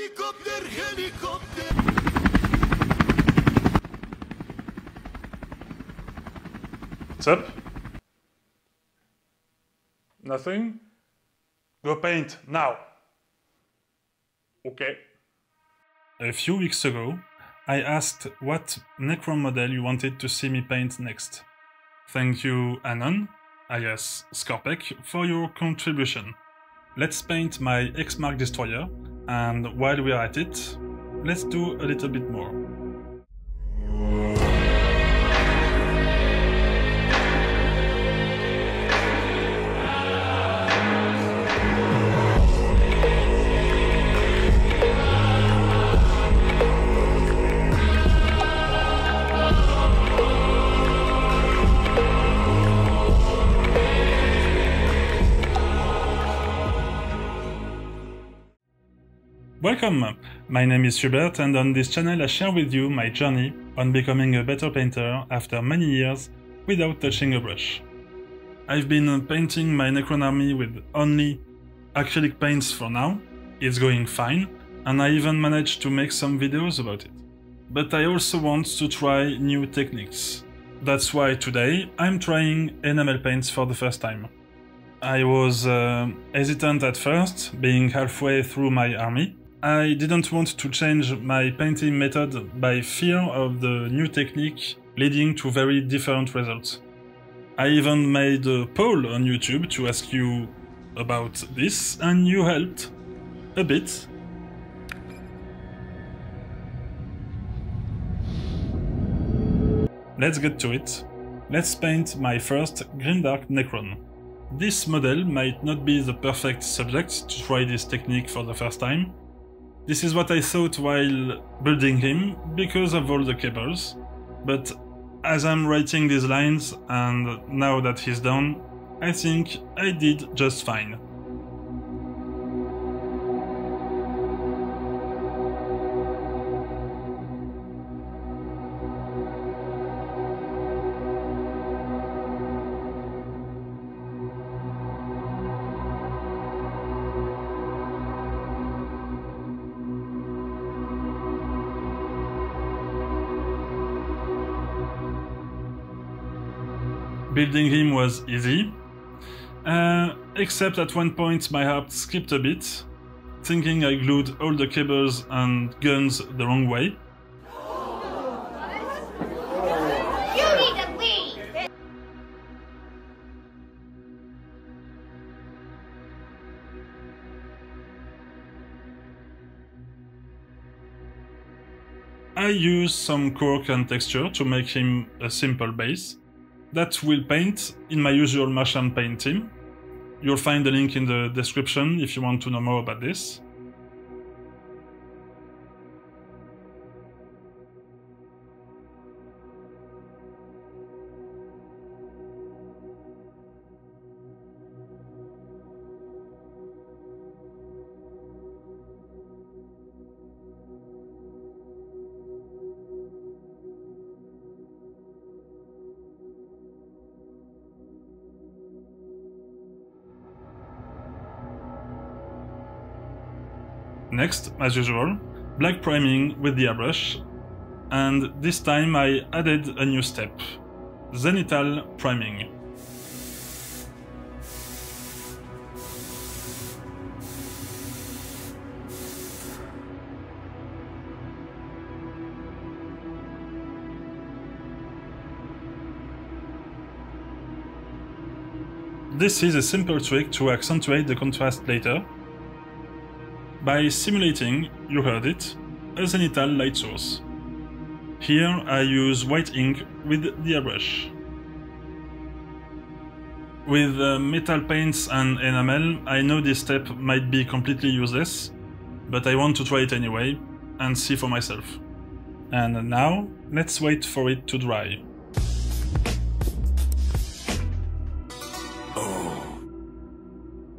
Helicopter, helicopter! What's up? Nothing? Go paint, now! Okay. A few weeks ago, I asked what necron model you wanted to see me paint next. Thank you, Anon, alias Scorpec, for your contribution. Let's paint my Hexmark Destroyer, and while we are at it, let's do a little bit more. Welcome! My name is Hubert, and on this channel I share with you my journey on becoming a better painter after many years without touching a brush. I've been painting my Necron army with only acrylic paints for now, it's going fine, and I even managed to make some videos about it. But I also want to try new techniques. That's why today I'm trying enamel paints for the first time. I was hesitant at first, being halfway through my army. I didn't want to change my painting method by fear of the new technique leading to very different results. I even made a poll on YouTube to ask you about this, and you helped a bit. Let's get to it. Let's paint my first Grimdark Necron. This model might not be the perfect subject to try this technique for the first time. This is what I thought while building him, because of all the cables, but as I'm writing these lines and now that he's done, I think I did just fine. Building him was easy, except at one point my heart skipped a bit, thinking I glued all the cables and guns the wrong way. You need to leave! I used some cork and texture to make him a simple base that will paint in my usual Martian paint team. You'll find the link in the description if you want to know more about this. Next, as usual, black priming with the airbrush, and this time I added a new step, zenithal priming. This is a simple trick to accentuate the contrast later, by simulating, you heard it, a zenithal light source. Here I use white ink with the airbrush. With metal paints and enamel, I know this step might be completely useless, but I want to try it anyway and see for myself. And now, let's wait for it to dry.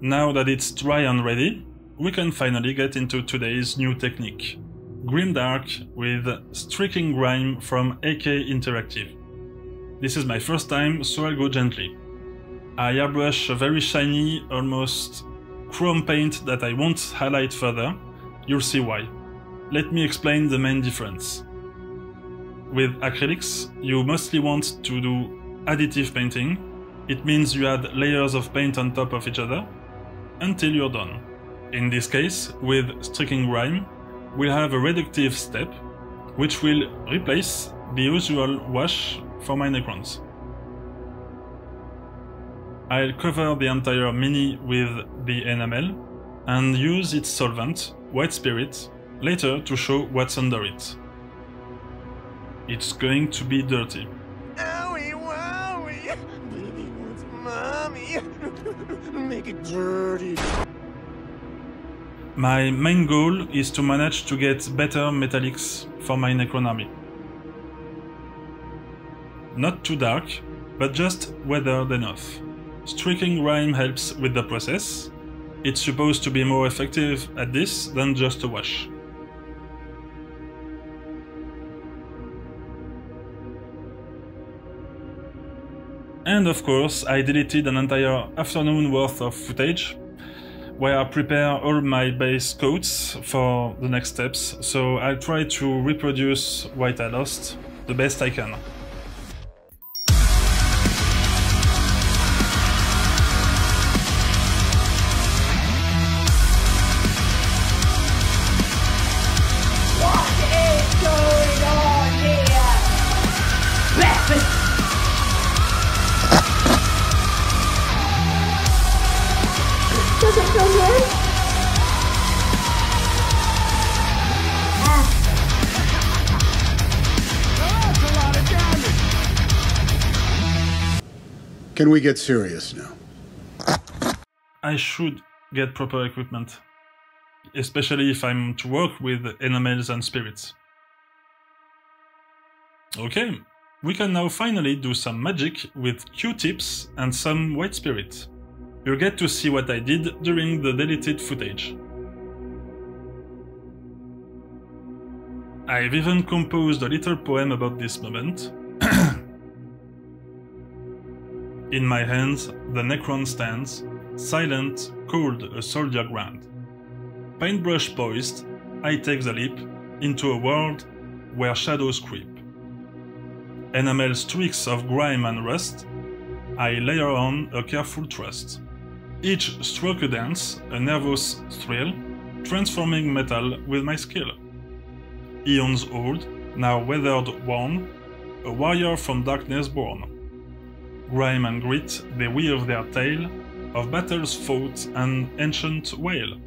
Now that it's dry and ready, we can finally get into today's new technique, Grimdark with Streaking Grime from AK Interactive. This is my first time, so I'll go gently. I airbrush a very shiny, almost chrome paint that I won't highlight further. You'll see why. let me explain the main difference. With acrylics, you mostly want to do additive painting. It means you add layers of paint on top of each other until you're done. In this case, with streaking grime, we'll have a reductive step, which will replace the usual wash for my necrons. I'll cover the entire mini with the enamel and use its solvent, white spirit, later to show what's under it. It's going to be dirty. Owie, wowie! Baby wants mommy. Make it dirty. My main goal is to manage to get better metallics for my necron army. Not too dark, but just weathered enough. Streaking grime helps with the process. It's supposed to be more effective at this than just a wash. And of course, I deleted an entire afternoon worth of footage where I prepare all my base coats for the next steps, so I'll try to reproduce what I lost the best I can. Can we get serious now? I should get proper equipment, especially if I'm to work with enamels and spirits. Okay, we can now finally do some magic with Q-tips and some white spirit. You'll get to see what I did during the deleted footage. I've even composed a little poem about this moment. In my hands, the necron stands, silent, cold, a soldier grand. Paintbrush poised, I take the leap into a world where shadows creep. Enamel streaks of grime and rust, I layer on a careful trust. Each stroke a dance, a nervous thrill, transforming metal with my skill. Eons old, now weathered worn, a warrior from darkness born. Grime and grit, they weave their tale of battles fought and ancient wail.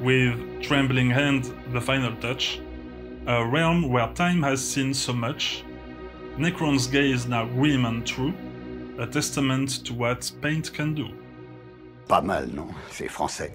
With trembling hand, the final touch, a realm where time has seen so much, Necron's gaze now grim and true, a testament to what paint can do. Pas mal, non? C'est français.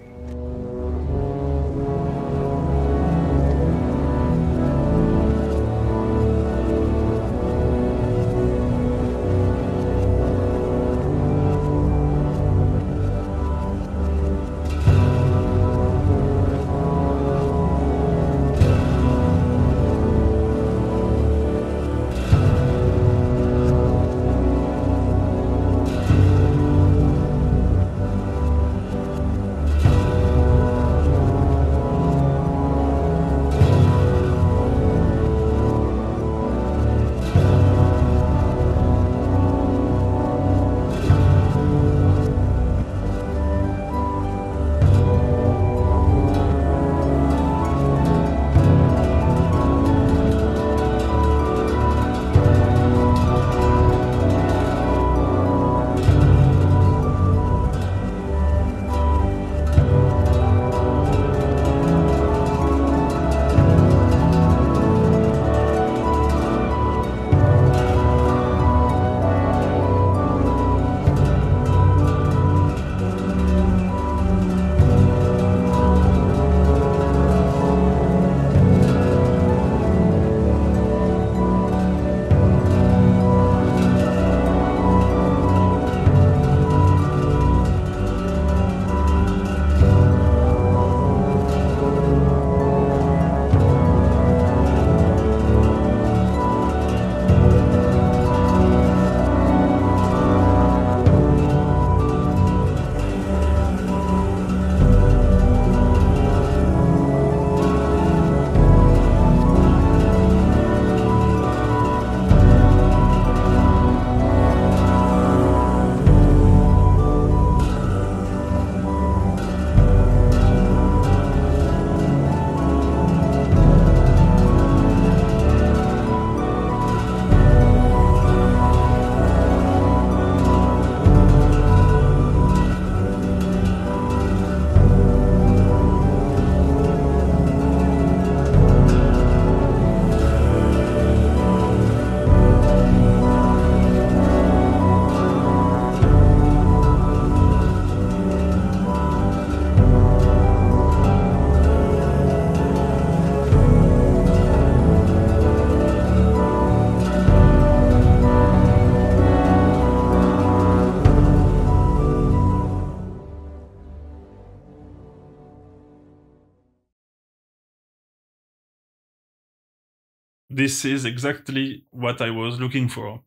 This is exactly what I was looking for.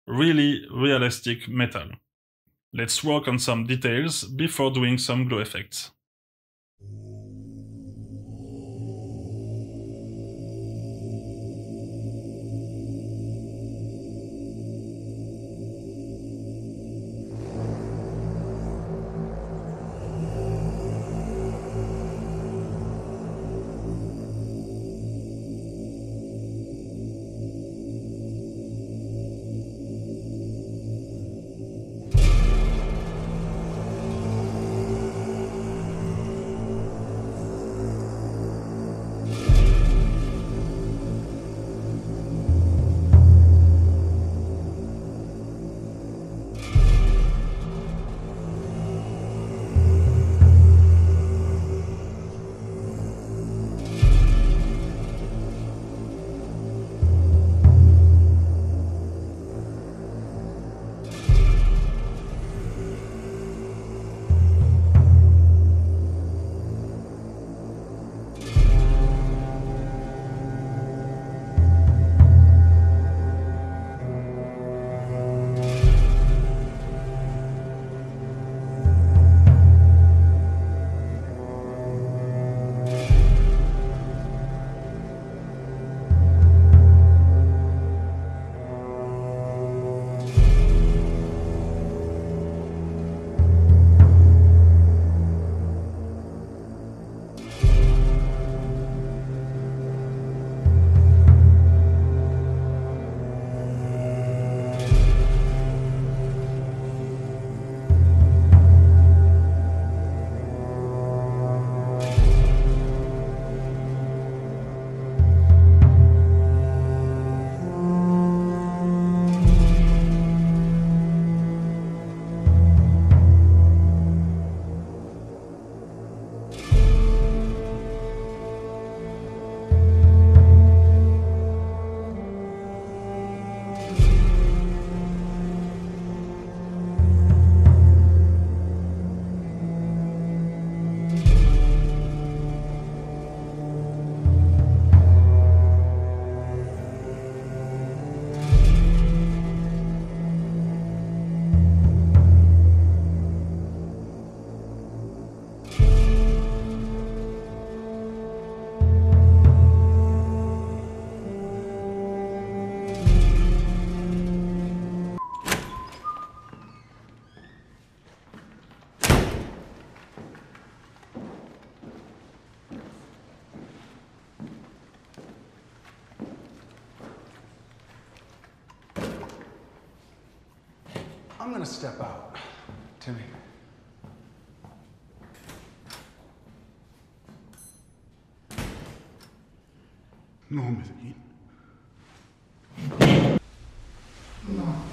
Really realistic metal. Let's work on some details before doing some glow effects. I'm gonna step out. Timmy. No, Medellin. No.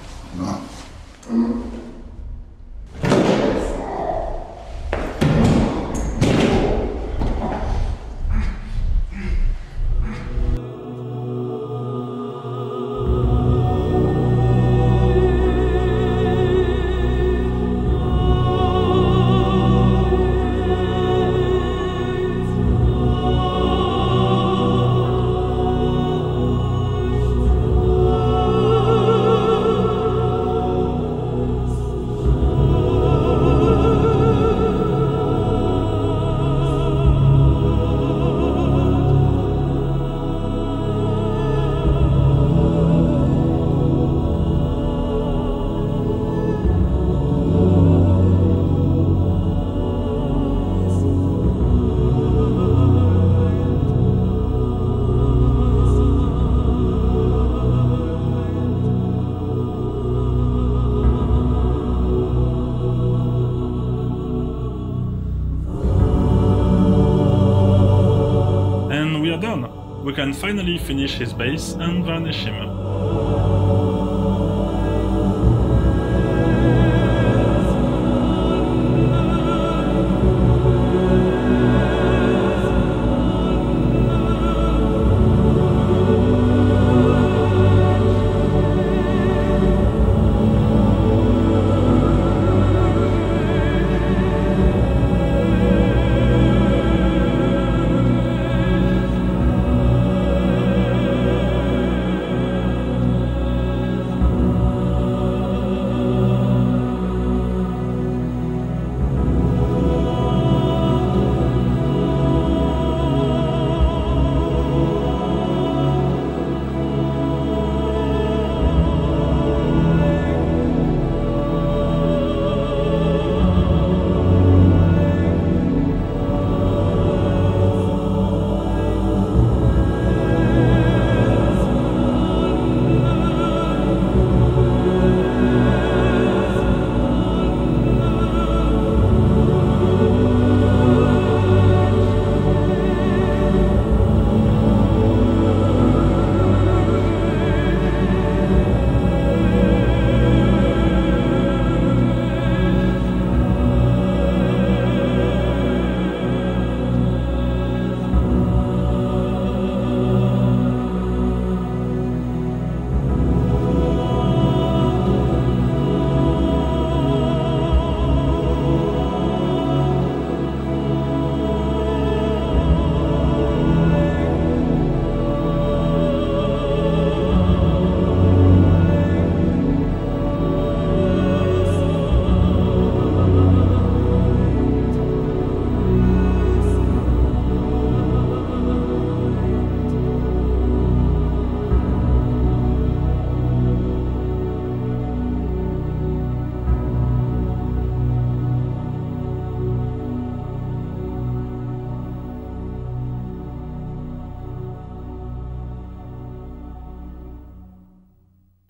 We can finally finish his base and varnish him.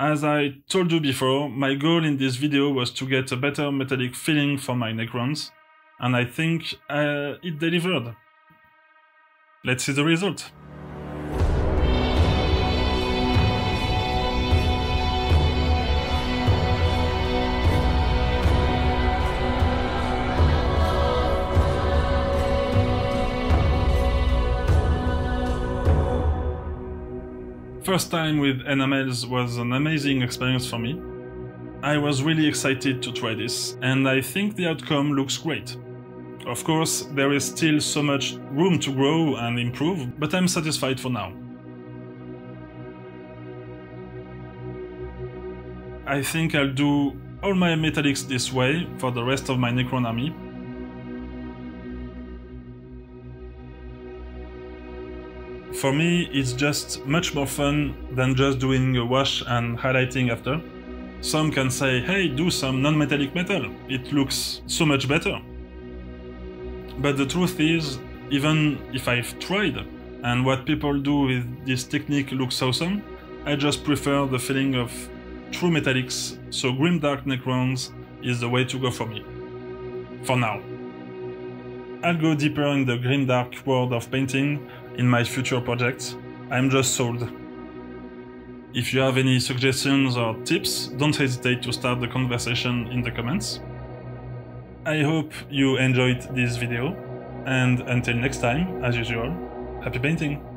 As I told you before, my goal in this video was to get a better metallic feeling for my necrons, and I think it delivered. Let's see the result. First time with enamels was an amazing experience for me. I was really excited to try this, and I think the outcome looks great. Of course, there is still so much room to grow and improve, but I'm satisfied for now. I think I'll do all my metallics this way for the rest of my Necron army. For me, it's just much more fun than just doing a wash and highlighting after. Some can say, hey, do some non-metallic metal, it looks so much better. But the truth is, even if I've tried, and what people do with this technique looks awesome, I just prefer the feeling of true metallics, so grimdark necrons is the way to go for me. For now. I'll go deeper in the grimdark world of painting in my future projects. I'm just sold. If you have any suggestions or tips, don't hesitate to start the conversation in the comments. I hope you enjoyed this video, and until next time, as usual, happy painting!